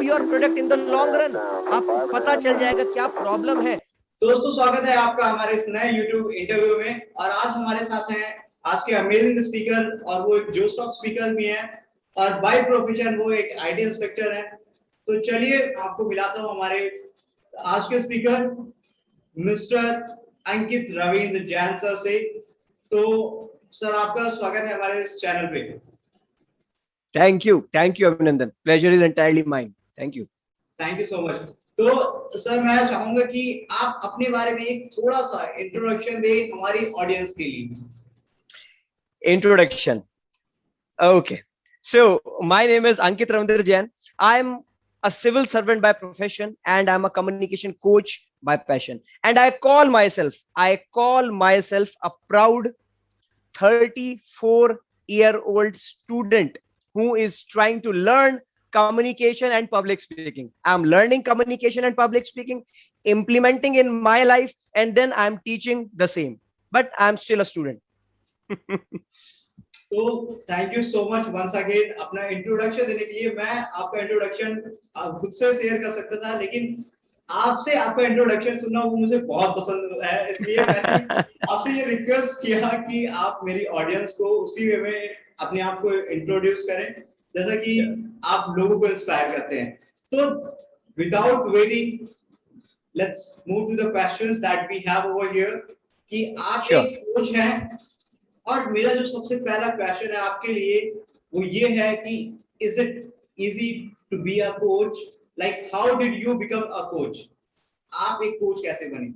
Your product in the long run. आपको पता चल जाएगा क्या प्रॉब्लम है। तो दोस्तों स्वागत है आपका हमारे इस नए YouTube इंटरव्यू में। और आज हमारे साथ हैं आज के अमेजिंग स्पीकर, और वो एक जो स्टॉक स्पीकर भी हैं, और बाय प्रोफेशन वो एक आईटी इंस्पेक्टर हैं। तो चलिए आपको मिलाता हूँ हमारे आज के स्पीकर मिस्टर अंकित रविंद्र जैन सर से। तो सर आपका स्वागत है हमारे इस चैनल पे। थैंक यू अभिनंदन, pleasure is entirely mine. Thank you so much. तो सर मैं चाहूंगा कि आप अपने बारे में एक थोड़ा सा इंट्रोडक्शन दें हमारी ऑडियंस के लिए। Introduction, okay, so my name is Ankit Ravindra Jain. I'm a civil servant by profession and I'm a communication coach by passion, and I call myself a proud 34-year-old student who is trying to learn communication and public speaking. I'm learning communication and public speaking, implementing in my life, and then I'm teaching the same, but I'm still a student. तो thank you so much once again अपना introduction देने के लिए। मैं आपका introduction खुद से share कर सकता था, लेकिन आपसे आपका इंट्रोडक्शन सुनना वो मुझे बहुत पसंद है, इसलिए मैंने आपसे ये रिक्वेस्ट किया कि आप मेरी ऑडियंस को उसी वे में अपने आप को इंट्रोड्यूस करें जैसा कि आप लोगों को इंस्पायर करते हैं। तो without waiting let's move to the questions that we have over here. कि आप एक कोच हैं, और मेरा जो सबसे पहला क्वेश्चन है आपके लिए वो ये है कि is it easy to be a coach? Like how did you become a coach? आप एक कोच कैसे बने?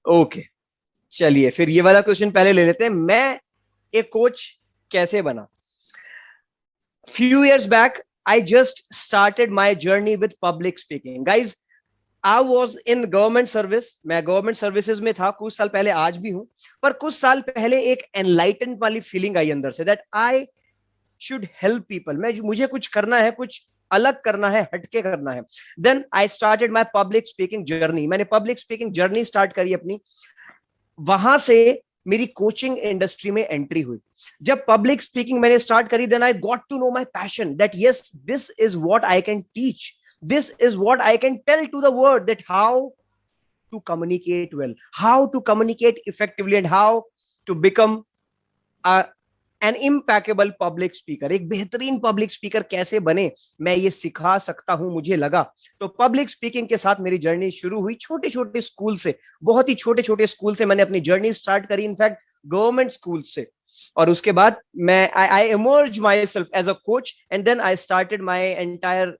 ओके, चलिए फिर ये वाला क्वेश्चन पहले ले लेते हैं। मैं एक कोच कैसे बना? Few years back I just started my journey with public speaking. Guys, I was in government service. मैं गवर्नमेंट सर्विसेज में था कुछ साल पहले, आज भी हूं, पर कुछ साल पहले एक एनलाइटन वाली फीलिंग आई अंदर say that I should help people. मुझे कुछ करना है, कुछ अलग करना है, हटके करना है। Then I started my public speaking journey. मैंने पब्लिक स्पीकिंग जर्नी स्टार्ट करी अपनी, वहां से मेरी कोचिंग इंडस्ट्री में एंट्री हुई। जब पब्लिक स्पीकिंग मैंने स्टार्ट करी, then I got to know my passion that yes, this is what I can teach, this is what I can tell to the world, that how to communicate well, how to communicate effectively, and how to become an impeccable public speaker। एक बेहतरीन public speaker कैसे बने, मैं ये सिखा सकता हूं, मुझे लगा। तो पब्लिक स्पीकिंग के साथ मेरी जर्नी शुरू हुई छोटे छोटे स्कूल से। बहुत ही छोटे छोटे स्कूल से मैंने अपनी जर्नी स्टार्ट करी, इनफैक्ट गवर्नमेंट स्कूल से। और उसके बाद मैं I emerge myself as a coach, and then I started my entire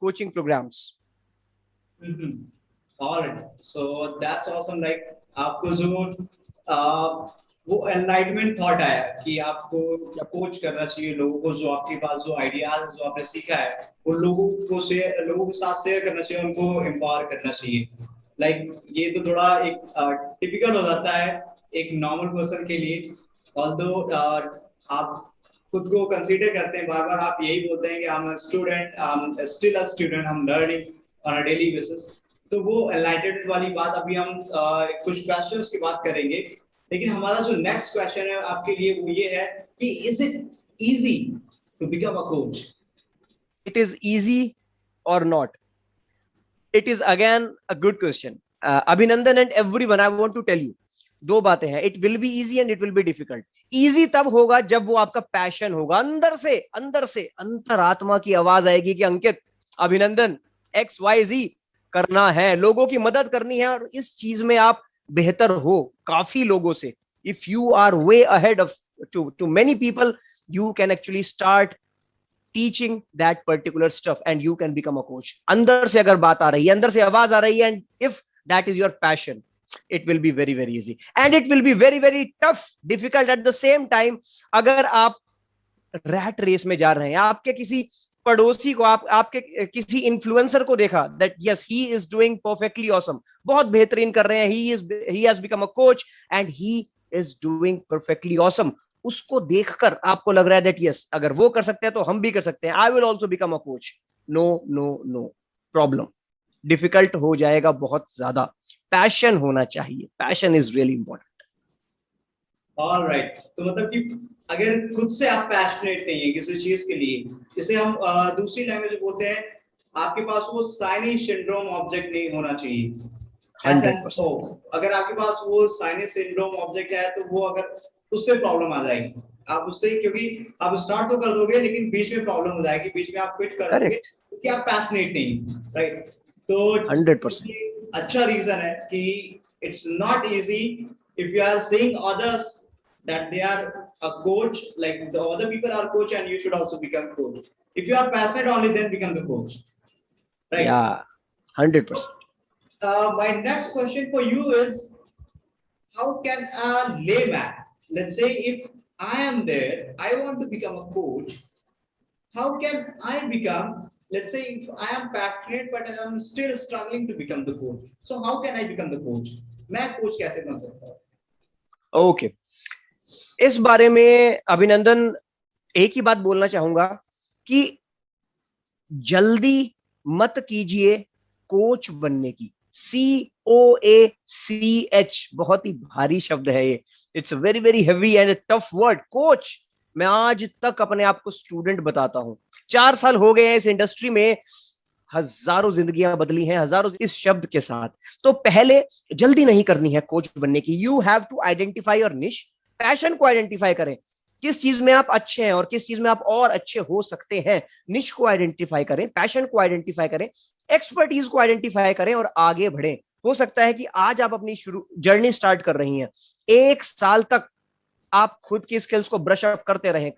coaching programs. All right, so that's awesome. Like आपको जो वो एनलाइटमेंट थॉट आया कि आपको कोच करना चाहिए लोगों को, जो आपके पास जो आइडियाज जो आपने सीखा है वो लोगों के साथ शेयर करना चाहिए, उनको एम्पावर करना चाहिए। लाइक ये तो थोड़ा एक टिपिकल हो जाता है एक नॉर्मल पर्सन के लिए। ऑल्दो आप खुद को कंसीडर करते हैं, बार बार आप यही बोलते हैं कि I am a student, I am still a student, I am learning on a daily basis. तो वो एनलाइटेड वाली बात अभी हम कुछ क्वेश्चंस की बात करेंगे, लेकिन हमारा जो नेक्स्ट क्वेश्चन है आपके लिए वो ये है कि is it easy to become a coach? It is easy और not? It is again a good question, Abhinandan and everyone. I want to tell you दो बातें हैं, it will be easy and it will be difficult. Easy तब होगा जब वो आपका passion होगा, अंदर से अंतरात्मा की आवाज आएगी कि अंकित, अभिनंदन, XYZ करना है, लोगों की मदद करनी है, और इस चीज में आप बेहतर हो काफी लोगों से। If you are way ahead of too many people, you can actually start teaching that particular stuff and you can become a coach। अंदर से अगर बात आ रही है, अंदर से आवाज आ रही है, and if that is your passion, it will be very very easy, and it will be very very tough, difficult at the same time। अगर आप रैट रेस में जा रहे हैं, आपके किसी पड़ोसी को, आपके किसी इन्फ्लुएंसर को देखा that yes he is doing perfectly awesome, बहुत बेहतरीन कर रहे हैं, he has become a coach and he is doing perfectly awesome. उसको देखकर आपको लग रहा है दैट यस, अगर वो कर सकते हैं तो हम भी कर सकते हैं, I will also become a coach. No no no, problem, difficult हो जाएगा बहुत ज्यादा। पैशन होना चाहिए, passion is really important. Alright, तो मतलब कि अगर खुद से आप पैशनेट नहीं है किसी चीज के लिए, जिसे हम दूसरी लैंग्वेज में बोलते हैं आपके पास वो साइनेज सिंड्रोम ऑब्जेक्ट नहीं होना चाहिए। ऐसा हो, 100%। अगर आपके पास वो साइनेज सिंड्रोम ऑब्जेक्ट है तो वो अगर उससे प्रॉब्लम आ जाएगी, आप उससे, क्योंकि आप स्टार्ट तो कर दोगे लेकिन बीच में प्रॉब्लम हो जाएगी, बीच में आप क्विट कर दोगे करेक्ट। क्योंकि आप पैशनेट नहीं, राइट। तो 100%। ये अच्छा रीजन है कि it's not easy if you are seeing others that they are a coach, like the other people are coach and you should also become coach. If you are passionate only, then become the coach, right? या 100%। My next question for you is, how can a layman, let's say if I am there, I want to become a coach, how can I become, let's say if I am passionate but I am still struggling to become the coach, so how can I become the coach? मैं coach कैसे बन सकता हूँ? Okay, इस बारे में अभिनंदन एक ही बात बोलना चाहूंगा कि जल्दी मत कीजिए कोच बनने की। COACH, बहुत ही भारी शब्द है ये, it's very very heavy and tough word, coach. मैं आज तक अपने आप को स्टूडेंट बताता हूं, 4 साल हो गए हैं इस इंडस्ट्री में, हजारों जिंदगियां बदली हैं, हजारों इस शब्द के साथ। तो पहले जल्दी नहीं करनी है कोच बनने की। You have to identify your niche, passion को आइडेंटिफाई करें, किस चीज में आप अच्छे हैं और किस चीज में आप और अच्छे हो सकते हैं। निश को आइडेंटिफाई करें, पैशन को आइडेंटिफाई करें, एक्सपर्टीज को आइडेंटिफाई करें और आगे बढ़ें। हो सकता है कि आज आप अपनी शुरू जर्नी स्टार्ट कर रही हैं, 1 साल तक आप खुद की स्किल्स को ब्रश अप करते रहें।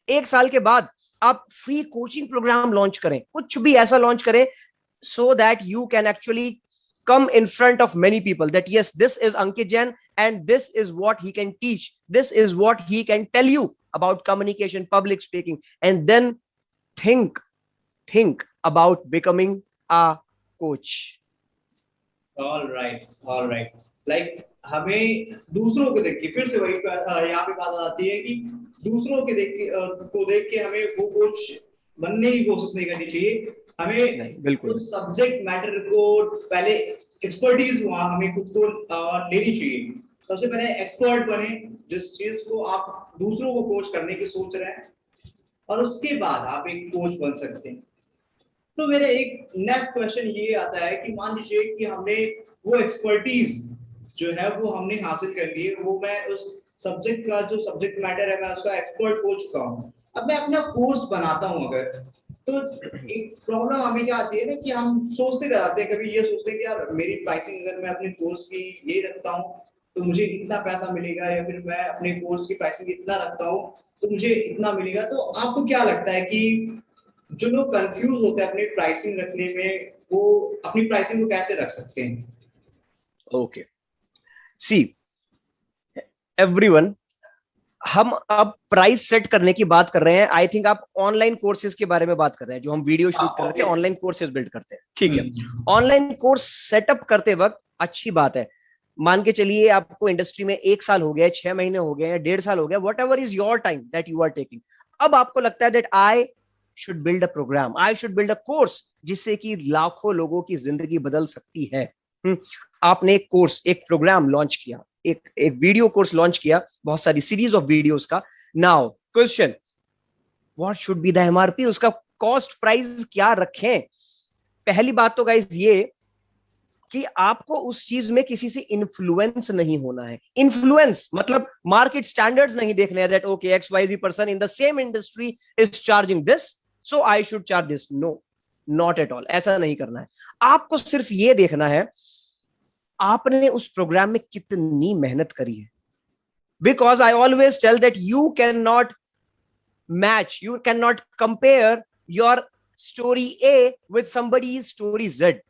1 साल के बाद आप फ्री कोचिंग प्रोग्राम लॉन्च करें, कुछ भी ऐसा लॉन्च करें so that you can actually come in front of many people that yes, this is Ankit Jain and this is what he can teach, this is what he can tell you about communication, public speaking, and then think about becoming a coach. All right, like हमें दूसरों को देख के, फिर से वही यहाँ पे बात आती है कि दूसरों के देख के हमें वो कोच बनने की कोशिश नहीं करनी चाहिए। हमें बिल्कुल उस सब्जेक्ट मैटर को पहले एक्सपर्टीज वहां हमें खुद को लेनी चाहिए। सबसे पहले एक्सपर्ट बने जिस चीज को आप दूसरों को कोच करने की सोच रहे हैं, और उसके बाद आप एक कोच बन सकते हैं। तो मेरे एक नेक्स्ट क्वेश्चन ये आता है कि मान लीजिए कि हमने वो एक्सपर्टीज जो है वो हमने हासिल कर ली है, वो मैं उस सब्जेक्ट का जो सब्जेक्ट मैटर है मैं उसका एक्सपर्ट हो चुका हूँ, अब मैं अपना कोर्स बनाता हूँ अगर, तो एक प्रॉब्लम हमें क्या आती है ना कि हम सोचते रह जाते हैं, कभी ये सोचते हैं कि यार मेरी प्राइसिंग अगर मैं अपने कोर्स की ये रखता हूँ तो मुझे इतना पैसा मिलेगा, या फिर मैं अपने कोर्स की प्राइसिंग इतना रखता हूँ तो मुझे इतना मिलेगा। तो आपको क्या लगता है कि जो लोग कंफ्यूज होते हैं अपनी प्राइसिंग रखने में, वो अपनी प्राइसिंग को कैसे रख सकते हैं? ओके, सी एवरीवन, हम अब प्राइस सेट करने की बात कर रहे हैं। आई थिंक आप ऑनलाइन कोर्सेज के बारे में बात कर रहे हैं, जो हम वीडियो शूट करके ऑनलाइन कोर्सेज बिल्ड करते हैं, ठीक है। ऑनलाइन कोर्स सेटअप करते वक्त अच्छी बात है, मान के चलिए आपको इंडस्ट्री में 1 साल हो गया, 6 महीने हो गए, 1.5 साल हो गया, whatever is your time that you are taking. अब आपको लगता है that I should build a programme, I should build a course जिससे कि लाखों लोगों की जिंदगी बदल सकती है। आपने एक कोर्स, एक प्रोग्राम लॉन्च किया, एक वीडियो कोर्स लॉन्च किया, बहुत सारी सीरीज ऑफ वीडियोस का। Now question, what should be the MRP, उसका कॉस्ट प्राइस क्या रखें? पहली बात तो गाइस ये कि आपको उस चीज में किसी से इन्फ्लुएंस नहीं होना है। इन्फ्लुएंस मतलब मार्केट स्टैंडर्ड्स नहीं देखने हैं, that okay XYZ person in the same industry is charging this so I should charge this. No, not at all, ऐसा नहीं करना है। आपको सिर्फ ये देखना है आपने उस प्रोग्राम में कितनी मेहनत करी है। Because I always tell that you can not match, you can not compare your story A with somebody story Z.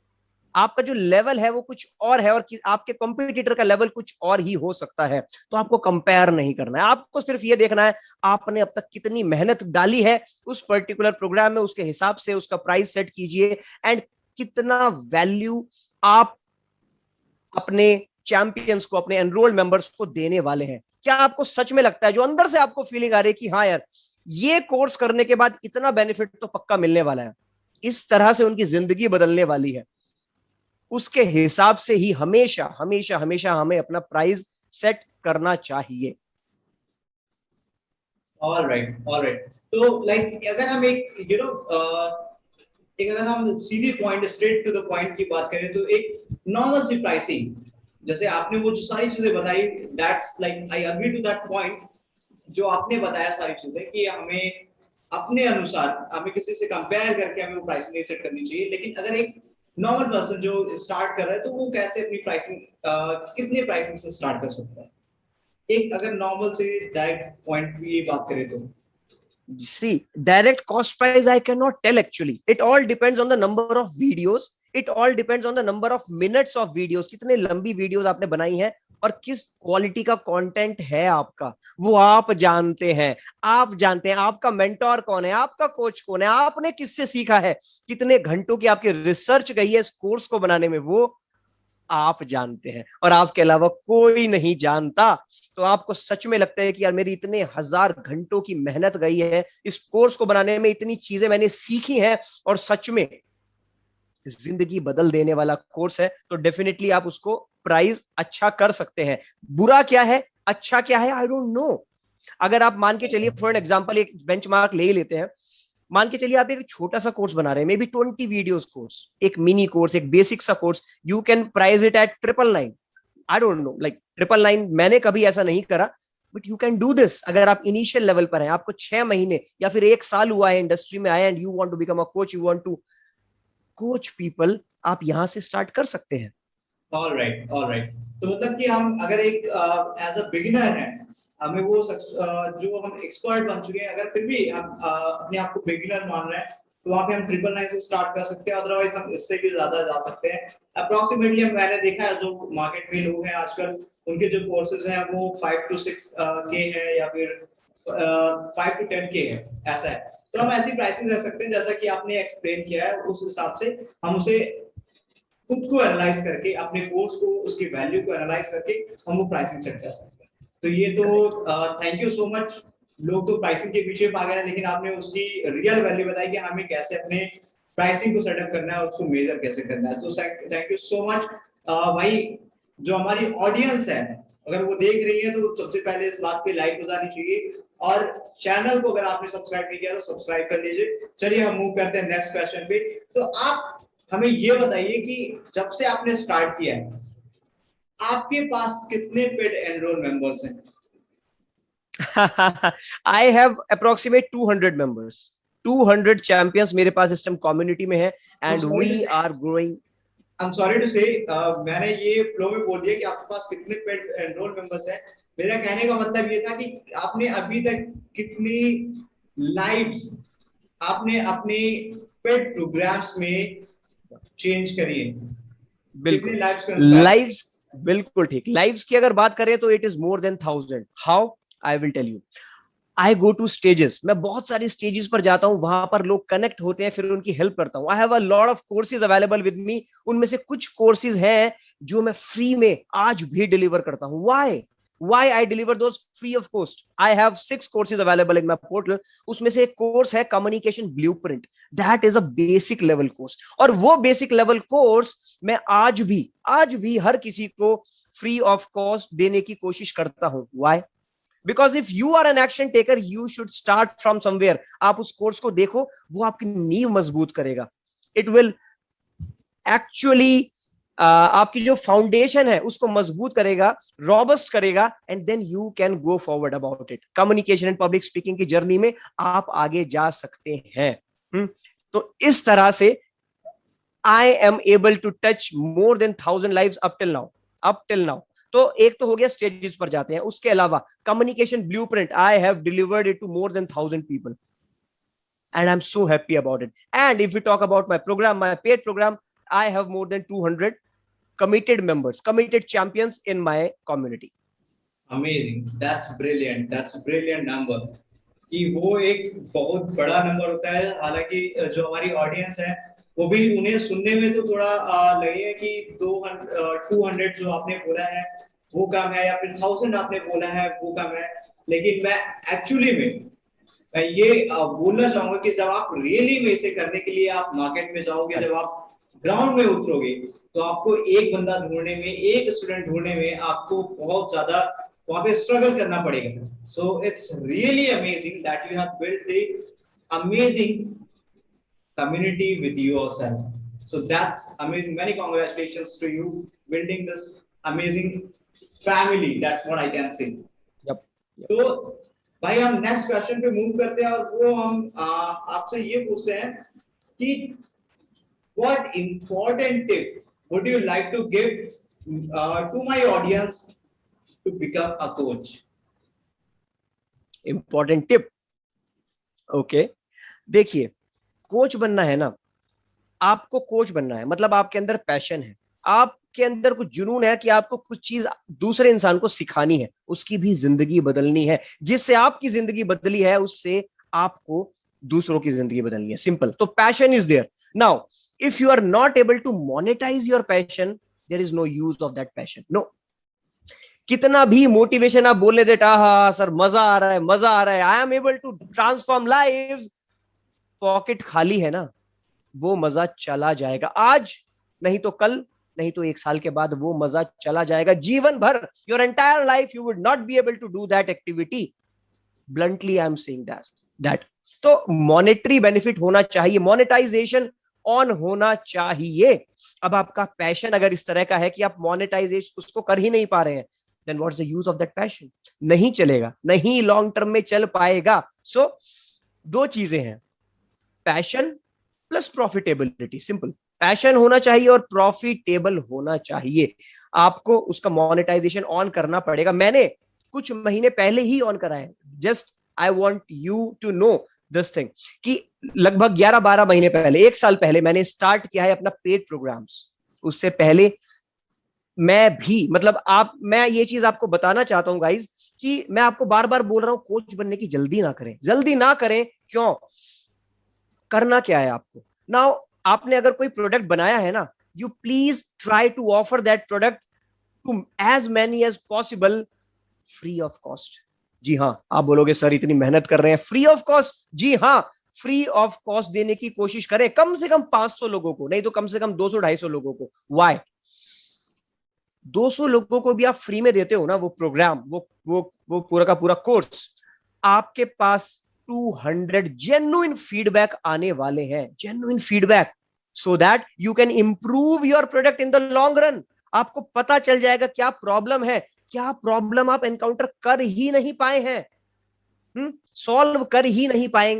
आपका जो लेवल है वो कुछ और है और आपके कॉम्पिटिटर का लेवल कुछ और ही हो सकता है। तो आपको कंपेयर नहीं करना है, आपको सिर्फ ये देखना है आपने अब तक कितनी मेहनत डाली है उस पर्टिकुलर प्रोग्राम में, उसके हिसाब से उसका प्राइस सेट कीजिए एंड कितना वैल्यू आप अपने चैंपियंस को, अपने एनरोल्ड मेंबर्स को देने वाले हैं। क्या आपको सच में लगता है, जो अंदर से आपको फीलिंग आ रही है कि हाँ यार ये कोर्स करने के बाद इतना बेनिफिट तो पक्का मिलने वाला है, इस तरह से उनकी जिंदगी बदलने वाली है, उसके हिसाब से ही हमेशा हमेशा हमेशा हमें अपना प्राइस सेट करना चाहिए। All right. तो लाइक अगर हम एक एक अगर हम सीधी point, straight to the point की बात करें, तो एक नॉर्मल सी प्राइसिंग, जैसे आपने वो जो सारी चीजें बताई, that's like I agree to that point. जो आपने बताया सारी चीजें कि हमें अपने अनुसार, हमें किसी से कंपेयर करके हमें वो प्राइसिंग नहीं सेट करनी चाहिए, लेकिन अगर एक नॉर्मल पर्सन जो स्टार्ट कर रहा है, तो वो कैसे अपनी प्राइसिंग, कितने प्राइसिंग से स्टार्ट कर सकता है, एक अगर नॉर्मल से डायरेक्ट पॉइंट की बात करें तो? See, direct cost price I cannot tell actually. It all depends on the number of videos. It all depends on the number of minutes of videos. कितने लंबी वीडियोस आपने बनाई हैं और किस क्वालिटी का कंटेंट है आपका, वो आप जानते हैं। आप जानते हैं आपका मेंटोर कौन है, आपका कोच कौन है, आपने किससे सीखा है, कितने घंटों की आपकी रिसर्च गई है इस कोर्स को बनाने में, वो आप जानते हैं और आपके अलावा कोई नहीं जानता। तो आपको सच में लगता है कि यार मेरी इतने हजार घंटों की मेहनत गई है इस कोर्स को बनाने में, इतनी चीजें मैंने सीखी हैं और सच में जिंदगी बदल देने वाला कोर्स है, तो डेफिनेटली आप उसको प्राइस अच्छा कर सकते हैं। बुरा क्या है, अच्छा क्या है, आई डोंट नो। अगर आप मान के चलिए, फॉर एन एग्जाम्पल एक बेंचमार्क ले ही लेते हैं, मान के चलिए आप एक छोटा सा कोर्स बना रहे हैं, मे बी 20 वीडियोस कोर्स, एक मिनी कोर्स, एक बेसिक सा course, you can price it at 999। I don't know, like 999 मैंने कभी ऐसा नहीं करा, but you can do this. अगर आप इनिशियल लेवल पर हैं, आपको 6 महीने या फिर 1 साल हुआ है इंडस्ट्री में आए, and you want to become a coach, you want to coach people, आप यहां से स्टार्ट कर सकते हैं। All right, all right. तो मतलब कि हम अगर एक एज अ बिगिनर है, हमें वो जो हम एक्सपर्ट बन चुके हैं, अगर फिर भी हम अपने आप को बिगिनर मान रहे हैं, तो वहाँ पे हम 999 से स्टार्ट कर सकते हैं, अदरवाइज हम इससे भी ज्यादा जा सकते हैं। अप्रोक्सीमेटली मैंने देखा है जो मार्केट में लोग हैं आजकल, उनके जो कोर्सेज हैं वो 5 to 6 के है, या फिर 5 to 10 के है, ऐसा है। तो हम ऐसी प्राइसिंग रख सकते हैं जैसा कि आपने एक्सप्लेन किया है, उस हिसाब से हम उसे खुद को एनालाइज करके, अपने कोर्स को, उसकी वैल्यू को एनालाइज करके हम वो प्राइसिंग सेट कर सकते हैं। तो ये तो थैंक यू सो मच। लोग तो प्राइसिंग के पीछे भाग रहे हैं, लेकिन आपने उसकी रियल वैल्यू बताई कि हमें कैसे अपने प्राइसिंग को सेटअप करना है, उसको मेजर कैसे करना है। तो थैंक यू सो मच भाई। जो हमारी ऑडियंस है, अगर वो देख रही है, तो सबसे पहले इस बात पे लाइक हो जानी चाहिए, और चैनल को अगर आपने सब्सक्राइब नहीं किया तो सब्सक्राइब कर लीजिए। चलिए हम मूव करते हैं नेक्स्ट क्वेश्चन पे। तो आप हमें ये बताइए कि जब से आपने स्टार्ट किया है, आपके पास कितने पेड एनरोल मेंबर्स हैं? I have approximate 200 members, 200 champions मेरे पास इस टाइम कम्युनिटी में है, and we are growing. I am sorry to say, मैंने ये फ्लो में बोल दिया कि आपके पास कितने पेड एनरोल मेंबर्स हैं। मेरा कहने का मतलब ये था कि आपने अभी तक कितनी लाइव्स आपने अपने पेड प्रोग्राम्स में चेंज करी है, कितने बिल्कुल, लाइव्स को इंस्पायर किया? लाइव्स, बिल्कुल ठीक। लाइव्स की अगर बात करें तो it is more than 1000। How, I will tell you. I go to stages, मैं बहुत सारी स्टेजेस पर जाता हूं, वहां पर लोग कनेक्ट होते हैं, फिर उनकी हेल्प करता हूं। I have a lot of courses available with me. उनमें से कुछ कोर्सेज हैं जो मैं फ्री में आज भी डिलीवर करता हूं। Why I deliver those free of cost? I have 6 courses available in my portal. उसमें से एक कोर्स है communication blueprint, that is a basic level course, और वो बेसिक लेवल कोर्स मैं आज भी हर किसी को फ्री ऑफ कॉस्ट देने की कोशिश करता हूं। Why? Because if you are an action taker, you should start from somewhere. आप उस कोर्स को देखो, वो आपकी नींव मजबूत करेगा। इट विल एक्चुअली आपकी जो फाउंडेशन है उसको मजबूत करेगा, रॉबस्ट करेगा, and then you can go forward about it. Communication and public speaking की जर्नी में आप आगे जा सकते हैं। तो इस तरह से I am able to touch more than 1000 lives up till now. तो एक तो हो गया स्टेजेस पर जाते हैं, उसके अलावा communication blueprint I have delivered it to more than 1000 people, and I'm so happy about it. And if we talk about my program, my paid program, I have more than 200 committed members, committed champions in my community. Amazing, that's brilliant number. कि वो एक बहुत बड़ा number होता है। हालांकि जो हमारी ऑडियंस है, वो भी, उन्हें सुनने में तो थोड़ा लगे कि 200 जो आपने बोला है वो कम है, या फिर 1000 आपने बोला है वो कम है। लेकिन मैं एक्चुअली में मैं ये बोलना चाहूंगा कि जब आप रियली में इसे करने के लिए आप मार्केट में जाओगे, जब आप ग्राउंड में उतरोगे, तो आपको एक बंदा ढूंढने में, एक स्टूडेंट ढूंढने में आपको बहुत ज्यादा वहां पे स्ट्रगल करना पड़ेगा। So it's really amazing that you have built the amazing community with yourself. So that's amazing. Many congratulations to you building this amazing family. That's what I can say. Yep, yep. तो भाई हम next question पे move करते हैं और वो हम आपसे ये पूछते हैं कि what important tip would you like to give to my audience to become a coach? Important tip. Okay, देखिए, कोच बनना है ना, आपको कोच बनना है मतलब आपके अंदर पैशन है, आपके अंदर कुछ जुनून है कि आपको कुछ चीज दूसरे इंसान को सिखानी है, उसकी भी जिंदगी बदलनी है। जिससे आपकी जिंदगी बदली है उससे आपको दूसरों की जिंदगी बदलनी है। सिंपल। तो passion is there. Now if you are not able to monetise your passion, there is no use of that passion. No, कितना भी मोटिवेशन आप बोलने देते, हाँ सर मजा आ रहा है, मजा आ रहा है, I am able to transform lives, pocket खाली है ना, वो मजा चला जाएगा। आज नहीं तो कल, नहीं तो 1 साल के बाद वो मजा चला जाएगा। जीवन भर, your entire life you would not be able to do that activity. Bluntly I am saying that. तो मॉनेटरी बेनिफिट होना चाहिए, मोनेटाइजेशन ऑन होना चाहिए। अब आपका पैशन अगर इस तरह का है कि आप मोनेटाइजेशन उसको कर ही नहीं पा रहे हैं, then what's the use of that passion? नहीं चलेगा, नहीं लॉन्ग टर्म में चल पाएगा। सो दो चीजें हैं, passion plus profitability. Simple. Passion होना चाहिए और प्रॉफिटेबल होना चाहिए। आपको उसका मोनेटाइजेशन ऑन करना पड़ेगा। मैंने कुछ महीने पहले ही ऑन करा है। Just I want you to know this thing कि लगभग 11-12 महीने पहले, 1 साल पहले मैंने स्टार्ट किया है अपना पेड प्रोग्राम्स। उससे पहले मैं भी मतलब मैं ये चीज आपको बताना चाहता हूं गाइज कि मैं आपको बार बार बोल रहा हूं कोच बनने की जल्दी ना करें, जल्दी ना करें। क्यों? करना क्या है आपको? नाउ आपने अगर कोई प्रोडक्ट बनाया है ना, you please try to offer that product to as many as possible free of cost. जी हाँ, आप बोलोगे सर इतनी मेहनत कर रहे हैं, फ्री ऑफ कॉस्ट? जी हाँ, फ्री ऑफ कॉस्ट देने की कोशिश करें, कम से कम 500 लोगों को, नहीं तो कम से कम 200-250 लोगों को। वाई? 200 लोगों को भी आप फ्री में देते हो ना वो प्रोग्राम, वो पूरा का पूरा कोर्स, आपके पास 200 जेन्युइन फीडबैक आने वाले हैं, genuine feedback, so that you can improve your product in the long run. आपको पता चल जाएगा क्या प्रॉब्लम है, क्या प्रॉब्लम आप एनकाउंटर कर ही नहीं पाए हैं, सॉल्व कर ही नहीं पाए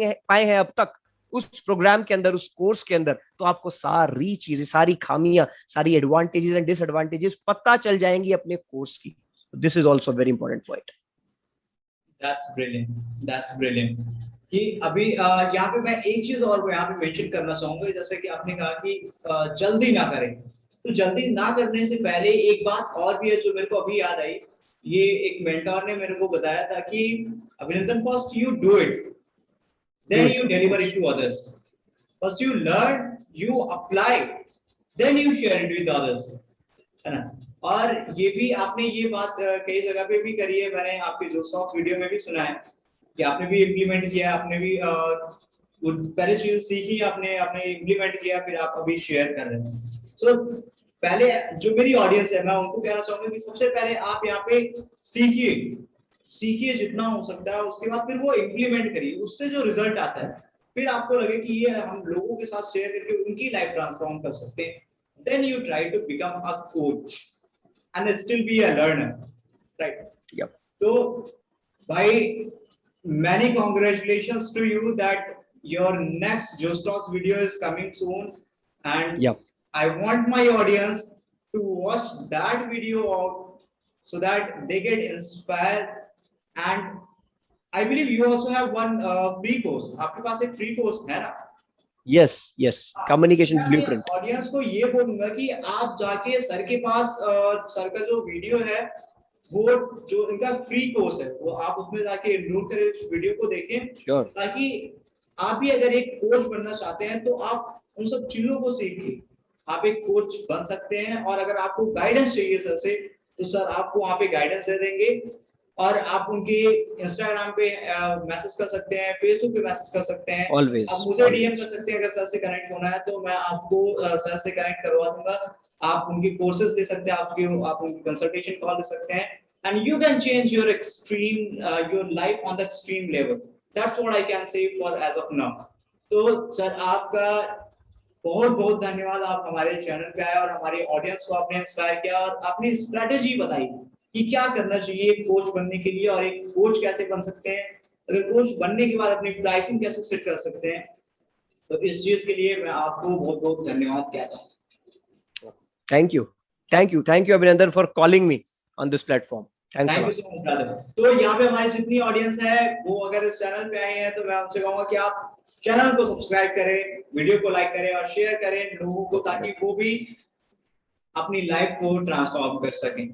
हैं अब तक उस प्रोग्राम के अंदर, उस कोर्स के अंदर। तो आपको सारी चीजें, सारी खामियां, सारी एडवांटेजेस एंड डिसएडवांटेजेस पता चल जाएंगी अपने कोर्स की। This is also very important point. That's brilliant, that's brilliant. कि अभी यहाँ पे मैं एक चीज और यहाँ पे मेंशन करना चाहूंगा, जैसे कि आपने कहा कि जल्दी ना करें। तो जल्दी ना करने से पहले एक बात और भी है जो मेरे को अभी याद आई। ये एक मेंटोर ने मेरे को बताया था कि अभिनंदन, first you do it, then you deliver it to others. First you learn, you apply, then you share it with others, है ना। और ये भी आपने ये बात कई जगह पे भी करी है, मैंने आपके जो सॉफ्ट वीडियो में भी सुना है कि आपने भी इम्प्लीमेंट किया, आपने भी पहले चीज सीखी, आपने इम्प्लीमेंट किया, फिर आप अभी शेयर कर रहे हैं। So, पहले जो मेरी ऑडियंस है मैं उनको कहना चाहूंगा कि सबसे पहले आप यहाँ पे सीखिए जितना हो सकता है, उसके बाद फिर वो इम्प्लीमेंट करिए, उससे जो रिजल्ट आता है फिर आपको लगे कि ये हम लोगों के साथ शेयर करके उनकी लाइफ ट्रांसफॉर्म कर सकते हैं, then you try to become a coach and still be a learner, right? Yep. तो भाई many congratulations to you that your next Joe Stocks video is coming soon, and Yep. I want my audience to watch that video out so that they get inspired. And I believe you also have one free course. आपके पास एक free course है ना? Yes, communication blueprint. Audience को ये बोलूंगा कि आप जाके सर के पास, सर का जो वीडियो है वो जो इनका फ्री कोर्स है वो आप उसमें जाके इनरोल करें, उस वीडियो को देखें, Sure. ताकि आप भी अगर एक कोच बनना चाहते हैं तो आप उन सब चीजों को सीखिए, आप एक कोच बन सकते हैं। और अगर आपको गाइडेंस चाहिए सर से तो सर आपको वहाँ पे गाइडेंस दे देंगे, और आप उनके इंस्टाग्राम पे मैसेज कर सकते हैं, फेसबुक पे मैसेज कर सकते हैं, Always, आप मुझे always. डीएम कर सकते हैं। अगर सर से कनेक्ट होना है तो मैं आपको सर से कनेक्ट करवा दूंगा, आप उनकी कोर्सेज ले सकते हैं, आप उनकी कंसल्टेशन कॉल ले सकते हैं, and you can change your your life on the extreme level. That's what I can say for as of now. तो सर आपका बहुत बहुत धन्यवाद, आप हमारे चैनल पे आए और हमारी ऑडियंस को आपने इंस्पायर किया और अपनी स्ट्रेटेजी बताई कि क्या करना चाहिए कोच बनने के लिए और एक कोच कैसे बन सकते हैं, अगर कोच बनने के बाद अपनी प्राइसिंग कैसे सेट कर सकते हैं। तो इस चीज के लिए मैं आपको बहुत बहुत धन्यवाद कहता हूँ। थैंक यू अभिनंदन for calling me on this platform. Thanks a thank you lot. So much brother. तो यहाँ पे हमारी जितनी ऑडियंस है वो अगर इस चैनल पे आए हैं तो मैं आपसे कहूंगा कि आप चैनल को सब्सक्राइब करें, वीडियो को लाइक करें और शेयर करें लोगों को, ताकि वो भी अपनी लाइफ को ट्रांसफॉर्म कर सकें।